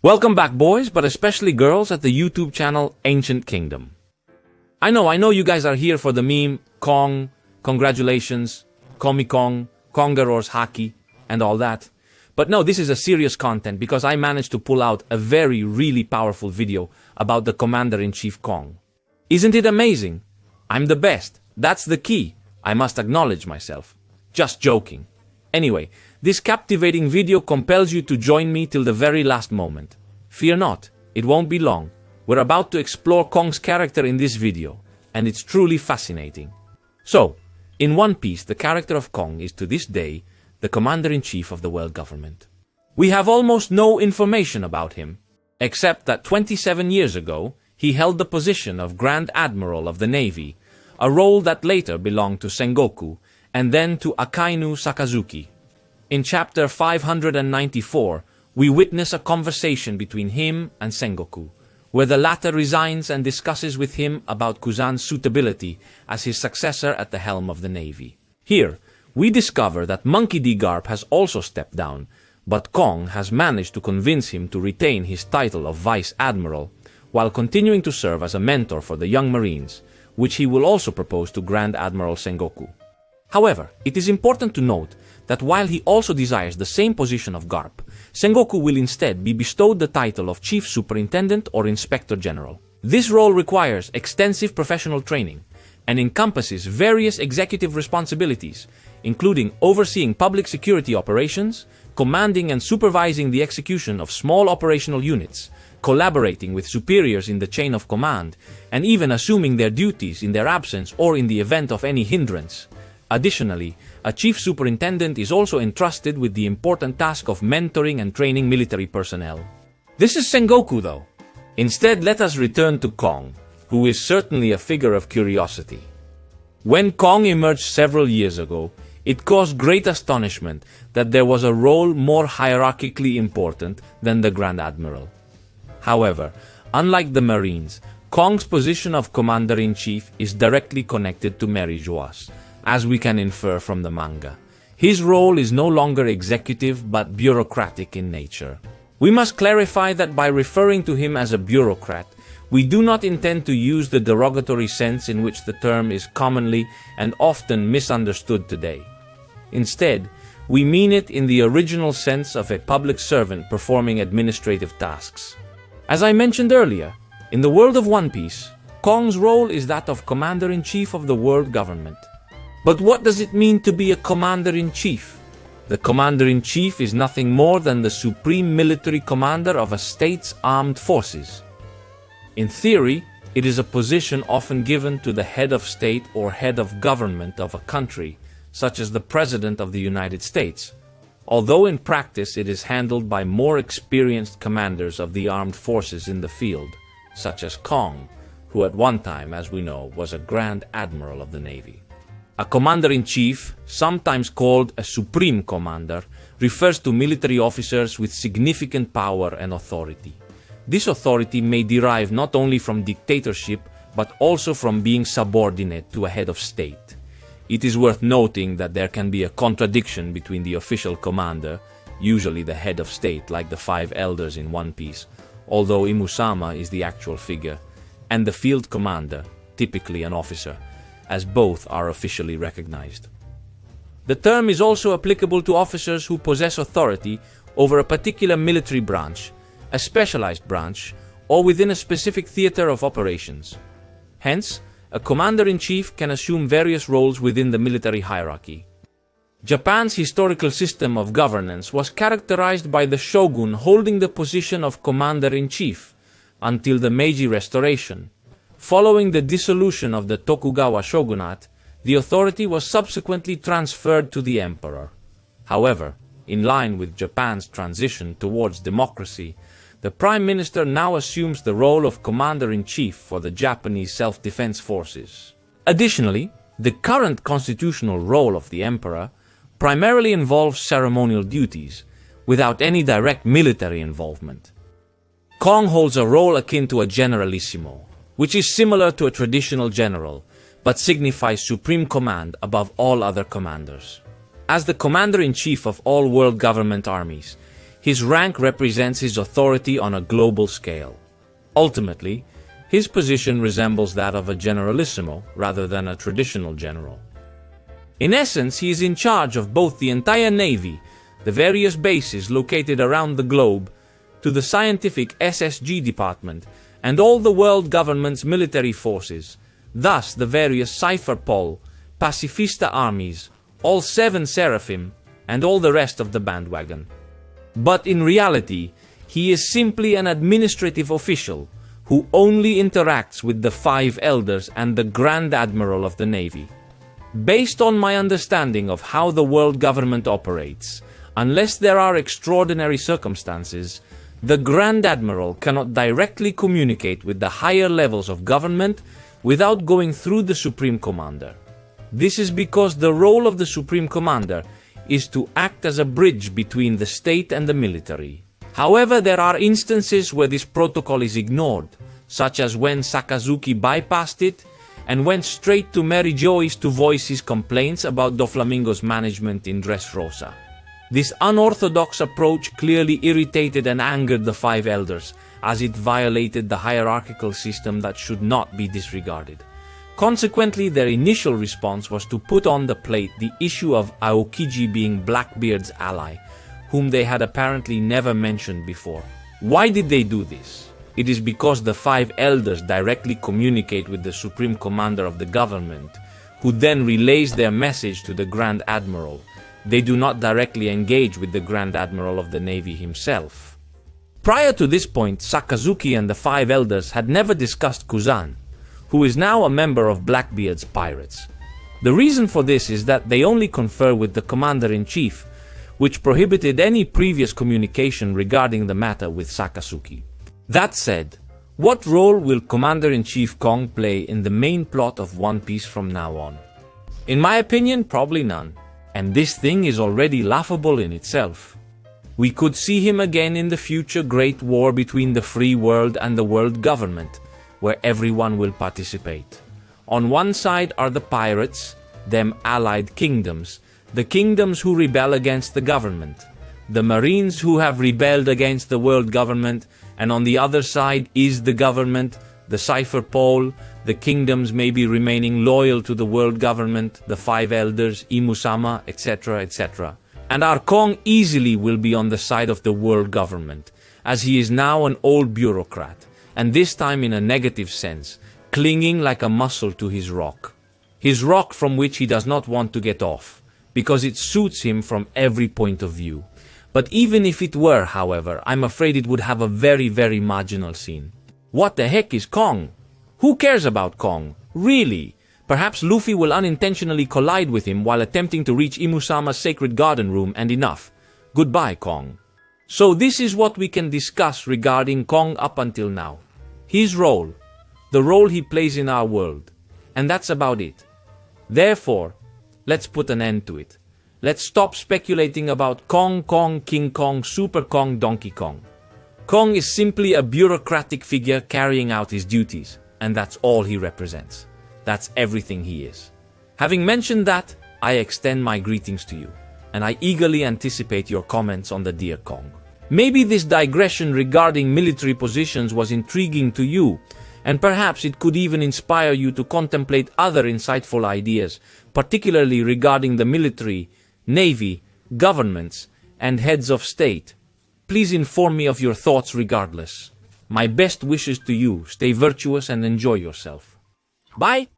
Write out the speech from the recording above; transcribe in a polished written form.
Welcome back, boys, but especially girls at the YouTube channel Ancient Kingdom. I know you guys are here for the meme, Kong, congratulations, Komi-Kong, Kongaror's Haki, and all that. But no, this is a serious content because I managed to pull out a really powerful video about the Commander-in-Chief Kong. Isn't it amazing? I'm the best. That's the key. I must acknowledge myself. Just joking. Anyway, this captivating video compels you to join me till the very last moment. Fear not, it won't be long. We're about to explore Kong's character in this video, and it's truly fascinating. So, in One Piece, the character of Kong is to this day the Commander-in-Chief of the world government. We have almost no information about him, except that 27 years ago, he held the position of Grand Admiral of the Navy, a role that later belonged to Sengoku, and then to Akainu Sakazuki. In chapter 594, we witness a conversation between him and Sengoku, where the latter resigns and discusses with him about Kuzan's suitability as his successor at the helm of the Navy. Here, we discover that Monkey D. Garp has also stepped down, but Kong has managed to convince him to retain his title of Vice Admiral, while continuing to serve as a mentor for the young Marines, which he will also propose to Grand Admiral Sengoku. However, it is important to note that while he also desires the same position of Garp, Sengoku will instead be bestowed the title of Chief Superintendent or Inspector General. This role requires extensive professional training and encompasses various executive responsibilities, including overseeing public security operations, commanding and supervising the execution of small operational units, collaborating with superiors in the chain of command, and even assuming their duties in their absence or in the event of any hindrance. Additionally, a chief superintendent is also entrusted with the important task of mentoring and training military personnel. This is Sengoku, though. Instead, let us return to Kong, who is certainly a figure of curiosity. When Kong emerged several years ago, it caused great astonishment that there was a role more hierarchically important than the Grand Admiral. However, unlike the Marines, Kong's position of Commander-in-Chief is directly connected to Merijoas, as we can infer from the manga. His role is no longer executive but bureaucratic in nature. We must clarify that by referring to him as a bureaucrat, we do not intend to use the derogatory sense in which the term is commonly and often misunderstood today. Instead, we mean it in the original sense of a public servant performing administrative tasks. As I mentioned earlier, in the world of One Piece, Kong's role is that of Commander-in-Chief of the world government. But what does it mean to be a Commander-in-Chief? The Commander-in-Chief is nothing more than the supreme military commander of a state's armed forces. In theory, it is a position often given to the head of state or head of government of a country, such as the President of the United States, although in practice it is handled by more experienced commanders of the armed forces in the field, such as Kong, who at one time, as we know, was a Grand Admiral of the Navy. A Commander-in-Chief, sometimes called a Supreme Commander, refers to military officers with significant power and authority. This authority may derive not only from dictatorship, but also from being subordinate to a head of state. It is worth noting that there can be a contradiction between the official commander, usually the head of state like the five elders in One Piece, although Imusama is the actual figure, and the field commander, typically an officer, as both are officially recognized. The term is also applicable to officers who possess authority over a particular military branch, a specialized branch, or within a specific theater of operations. Hence, a commander-in-chief can assume various roles within the military hierarchy. Japan's historical system of governance was characterized by the shogun holding the position of commander-in-chief until the Meiji Restoration. Following the dissolution of the Tokugawa shogunate, the authority was subsequently transferred to the emperor. However, in line with Japan's transition towards democracy, the prime minister now assumes the role of commander-in-chief for the Japanese self-defense forces. Additionally, the current constitutional role of the emperor primarily involves ceremonial duties, without any direct military involvement. Kong holds a role akin to a generalissimo, which is similar to a traditional general, but signifies supreme command above all other commanders. As the commander-in-chief of all world government armies, His rank represents his authority on a global scale. Ultimately, his position resembles that of a generalissimo rather than a traditional general. In essence, he is in charge of both the entire Navy, the various bases located around the globe, to the scientific SSG department, and all the world government's military forces, thus the various Cypher Pol, Pacifista armies, all 7 Seraphim, and all the rest of the bandwagon. But in reality, he is simply an administrative official who only interacts with the 5 elders and the Grand Admiral of the Navy. Based on my understanding of how the world government operates, unless there are extraordinary circumstances, the Grand Admiral cannot directly communicate with the higher levels of government without going through the Supreme Commander. This is because the role of the Supreme Commander is to act as a bridge between the state and the military. However, there are instances where this protocol is ignored, such as when Sakazuki bypassed it and went straight to Mary Joyce to voice his complaints about Doflamingo's management in Dressrosa. This unorthodox approach clearly irritated and angered the 5 elders, as it violated the hierarchical system that should not be disregarded. Consequently, their initial response was to put on the plate the issue of Aokiji being Blackbeard's ally, whom they had apparently never mentioned before. Why did they do this? It is because the 5 elders directly communicate with the Supreme Commander of the government, who then relays their message to the Grand Admiral. They do not directly engage with the Grand Admiral of the Navy himself. Prior to this point, Sakazuki and the 5 elders had never discussed Kuzan, who is now a member of Blackbeard's pirates. The reason for this is that they only confer with the Commander-in-Chief, which prohibited any previous communication regarding the matter with Sakazuki. That said, what role will Commander-in-Chief Kong play in the main plot of One Piece from now on? In my opinion, probably none. And this thing is already laughable in itself. We could see him again in the future great war between the free world and the world government, where everyone will participate. On one side are the pirates, them allied kingdoms, the kingdoms who rebel against the government, the marines who have rebelled against the world government, and on the other side is the government, the Cypher Pole, the kingdoms may be remaining loyal to the world government, the 5 elders, Imusama, etc., etc. And our Kong easily will be on the side of the world government, as he is now an old bureaucrat, and this time in a negative sense, clinging like a muscle to his rock. His rock from which he does not want to get off, because it suits him from every point of view. But even if it were, however, I'm afraid it would have a very, very marginal scene. What the heck is Kong? Who cares about Kong? Really? Perhaps Luffy will unintentionally collide with him while attempting to reach Imusama's sacred garden room, and enough. Goodbye, Kong. So this is what we can discuss regarding Kong up until now. His role, the role he plays in our world, and that's about it. Therefore, let's put an end to it. Let's stop speculating about Kong, King Kong, Super Kong, Donkey Kong. Kong is simply a bureaucratic figure carrying out his duties, and that's all he represents. That's everything he is. Having mentioned that, I extend my greetings to you, and I eagerly anticipate your comments on the Dear Kong. Maybe this digression regarding military positions was intriguing to you, and perhaps it could even inspire you to contemplate other insightful ideas, particularly regarding the military, navy, governments, and heads of state. Please inform me of your thoughts regardless. My best wishes to you. Stay virtuous and enjoy yourself. Bye!